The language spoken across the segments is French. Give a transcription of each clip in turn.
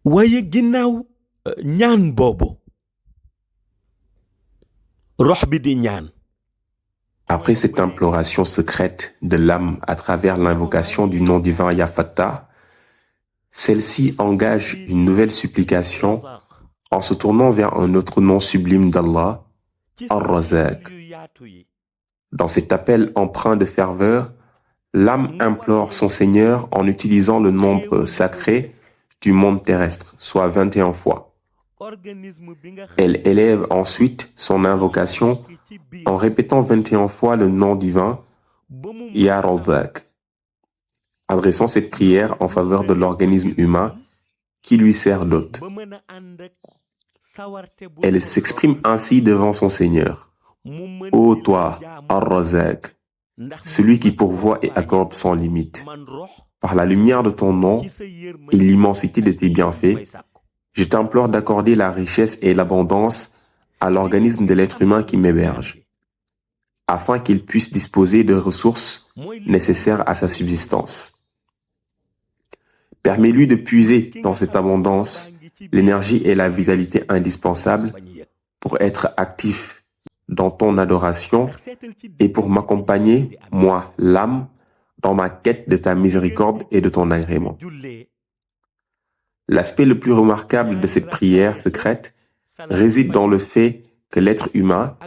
waaye ginnaaw ñaan boobu rox bi di ñaan. Après cette imploration secrète de l'âme à travers l'invocation du nom divin Ya Fattah, celle-ci engage une nouvelle supplication en se tournant vers un autre nom sublime d'Allah, Ar-Razaq. Dans cet appel empreint de ferveur, l'âme implore son Seigneur en utilisant le nombre sacré du monde terrestre, soit 21 fois. Elle élève ensuite son invocation en répétant 21 fois le nom divin Ya Razaq, adressant cette prière en faveur de l'organisme humain qui lui sert d'hôte. Elle s'exprime ainsi devant son Seigneur. Ô toi, Ar-Razaq, celui qui pourvoit et accorde sans limite, par la lumière de ton nom et l'immensité de tes bienfaits, je t'implore d'accorder la richesse et l'abondance à l'organisme de l'être humain qui m'héberge, afin qu'il puisse disposer de ressources nécessaires à sa subsistance. Permets-lui de puiser dans cette abondance l'énergie et la vitalité indispensables pour être actif dans ton adoration et pour m'accompagner, moi, l'âme, dans ma quête de ta miséricorde et de ton agrément. L'aspect le plus remarquable de cette prière secrète réside dans le fait que l'être humain,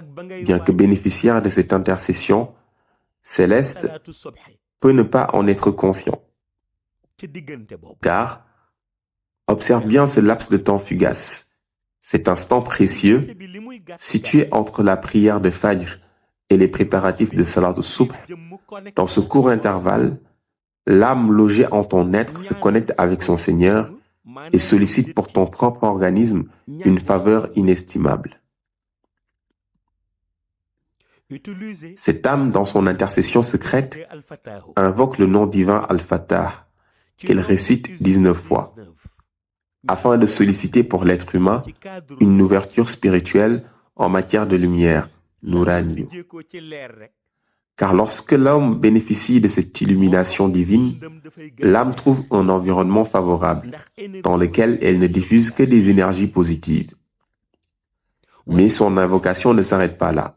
bien que bénéficiaire de cette intercession céleste, peut ne pas en être conscient. Car, observe bien ce laps de temps fugace, cet instant précieux, situé entre la prière de Fajr et les préparatifs de Salat al-Subh. Dans ce court intervalle, l'âme logée en ton être se connecte avec son Seigneur et sollicite pour ton propre organisme une faveur inestimable. Cette âme, dans son intercession secrète, invoque le nom divin Al-Fattah, qu'elle récite 19 fois, afin de solliciter pour l'être humain une ouverture spirituelle en matière de lumière, Nurani. Car lorsque l'homme bénéficie de cette illumination divine, l'âme trouve un environnement favorable, dans lequel elle ne diffuse que des énergies positives. Mais son invocation ne s'arrête pas là.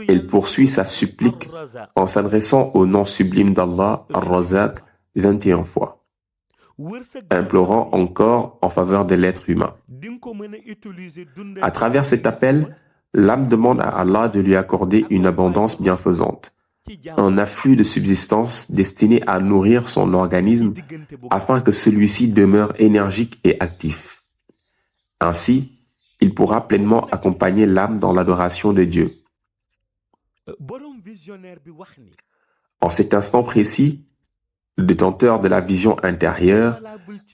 Elle poursuit sa supplique en s'adressant au nom sublime d'Allah, Ar-Razaq, 21 fois, implorant encore en faveur de l'être humain. À travers cet appel, l'âme demande à Allah de lui accorder une abondance bienfaisante, un afflux de subsistance destiné à nourrir son organisme afin que celui-ci demeure énergique et actif. Ainsi, il pourra pleinement accompagner l'âme dans l'adoration de Dieu. En cet instant précis, le détenteur de la vision intérieure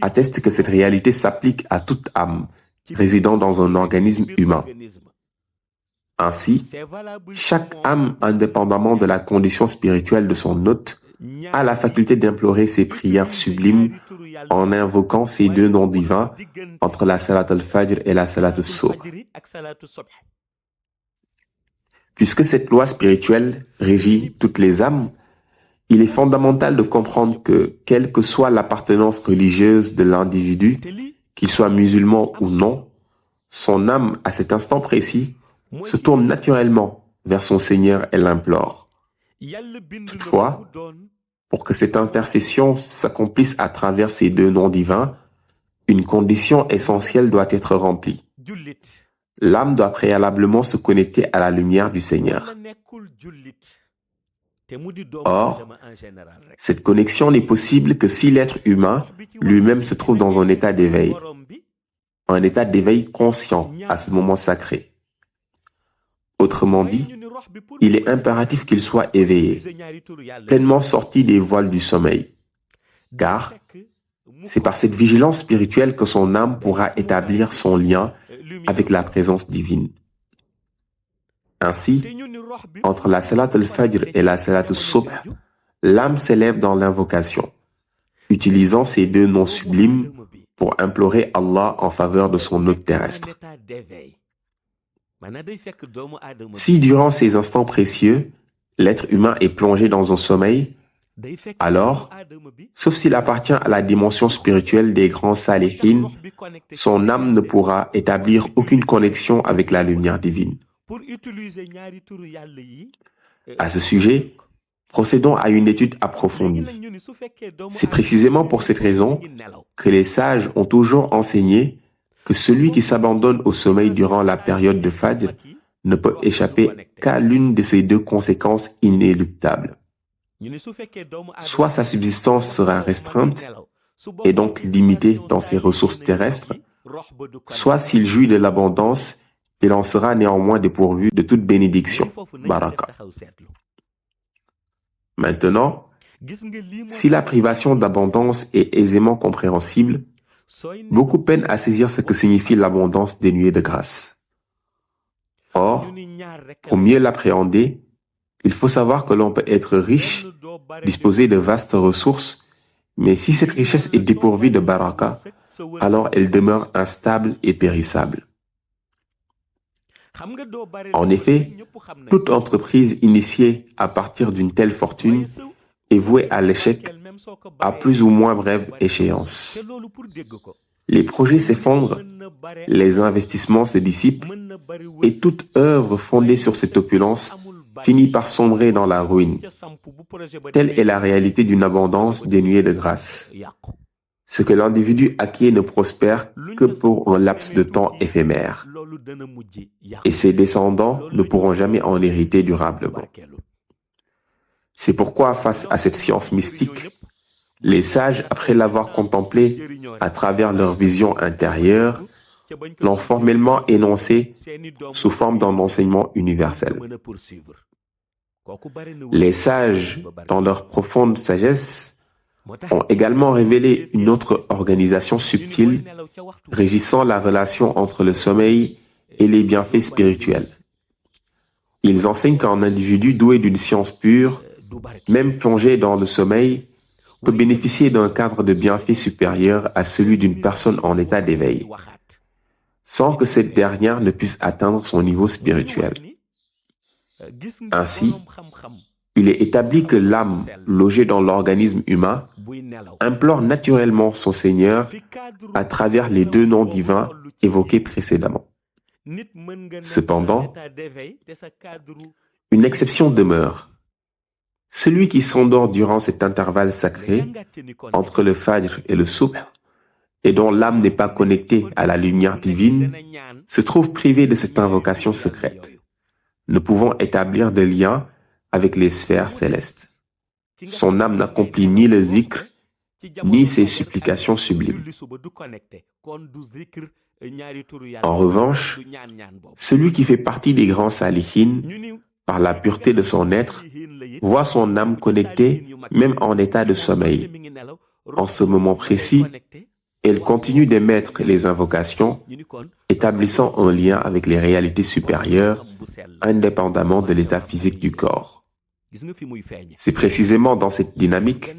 atteste que cette réalité s'applique à toute âme résidant dans un organisme humain. Ainsi, chaque âme, indépendamment de la condition spirituelle de son hôte, a la faculté d'implorer ses prières sublimes en invoquant ces deux noms divins entre la Salat al-Fajr et la Salat al-Subh. Puisque cette loi spirituelle régit toutes les âmes, il est fondamental de comprendre que, quelle que soit l'appartenance religieuse de l'individu, qu'il soit musulman ou non, son âme, à cet instant précis, se tourne naturellement vers son Seigneur et l'implore. Toutefois, pour que cette intercession s'accomplisse à travers ces deux noms divins, une condition essentielle doit être remplie. L'âme doit préalablement se connecter à la lumière du Seigneur. Or, cette connexion n'est possible que si l'être humain lui-même se trouve dans un état d'éveil conscient à ce moment sacré. Autrement dit, il est impératif qu'il soit éveillé, pleinement sorti des voiles du sommeil, car c'est par cette vigilance spirituelle que son âme pourra établir son lien avec la présence divine. Ainsi, entre la Salat al-Fajr et la Salat al-Subh, l'âme s'élève dans l'invocation, utilisant ces deux noms sublimes pour implorer Allah en faveur de son hôte terrestre. Si durant ces instants précieux, l'être humain est plongé dans un sommeil, Alors, sauf s'il appartient à la dimension spirituelle des grands salihines, son âme ne pourra établir aucune connexion avec la lumière divine. À ce sujet, procédons à une étude approfondie. C'est précisément pour cette raison que les sages ont toujours enseigné que celui qui s'abandonne au sommeil durant la période de Fajr ne peut échapper qu'à l'une de ces deux conséquences inéluctables. Soit sa subsistance sera restreinte et donc limitée dans ses ressources terrestres, soit s'il jouit de l'abondance, il en sera néanmoins dépourvu de toute bénédiction, baraka. Maintenant, si la privation d'abondance est aisément compréhensible, beaucoup peinent à saisir ce que signifie l'abondance dénuée de grâce. Or, pour mieux l'appréhender, il faut savoir que l'on peut être riche, disposer de vastes ressources, mais si cette richesse est dépourvue de baraka, alors elle demeure instable et périssable. En effet, toute entreprise initiée à partir d'une telle fortune est vouée à l'échec à plus ou moins brève échéance. Les projets s'effondrent, les investissements se dissipent et toute œuvre fondée sur cette opulence finit par sombrer dans la ruine. Telle est la réalité d'une abondance dénuée de grâce. Ce que l'individu acquiert ne prospère que pour un laps de temps éphémère. Et ses descendants ne pourront jamais en hériter durablement. C'est pourquoi, face à cette science mystique, les sages, après l'avoir contemplée à travers leur vision intérieure, l'ont formellement énoncée sous forme d'un enseignement universel. Les sages, dans leur profonde sagesse, ont également révélé une autre organisation subtile régissant la relation entre le sommeil et les bienfaits spirituels. Ils enseignent qu'un individu doué d'une science pure, même plongé dans le sommeil, peut bénéficier d'un cadre de bienfaits supérieur à celui d'une personne en état d'éveil, sans que cette dernière ne puisse atteindre son niveau spirituel. Ainsi, il est établi que l'âme logée dans l'organisme humain implore naturellement son Seigneur à travers les deux noms divins évoqués précédemment. Cependant, une exception demeure. Celui qui s'endort durant cet intervalle sacré entre le Fajr et le Subh et dont l'âme n'est pas connectée à la lumière divine se trouve privé de cette invocation secrète, ne pouvant établir de lien avec les sphères célestes. Son âme n'accomplit ni le zikr, ni ses supplications sublimes. En revanche, celui qui fait partie des grands salihines, par la pureté de son être, voit son âme connectée même en état de sommeil. En ce moment précis, elle continue d'émettre les invocations, établissant un lien avec les réalités supérieures, indépendamment de l'état physique du corps. C'est précisément dans cette dynamique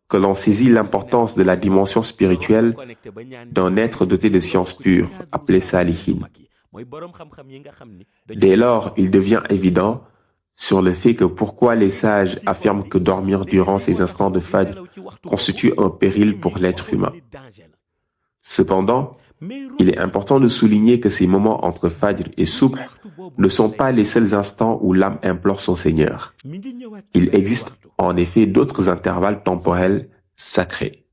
que l'on saisit l'importance de la dimension spirituelle d'un être doté de science pure, appelé salihin. Dès lors, il devient évident sur le fait que pourquoi les sages affirment que dormir durant ces instants de Fajr constitue un péril pour l'être humain. Cependant, il est important de souligner que ces moments entre Fajr et Subh ne sont pas les seuls instants où l'âme implore son Seigneur. Il existe en effet d'autres intervalles temporels sacrés.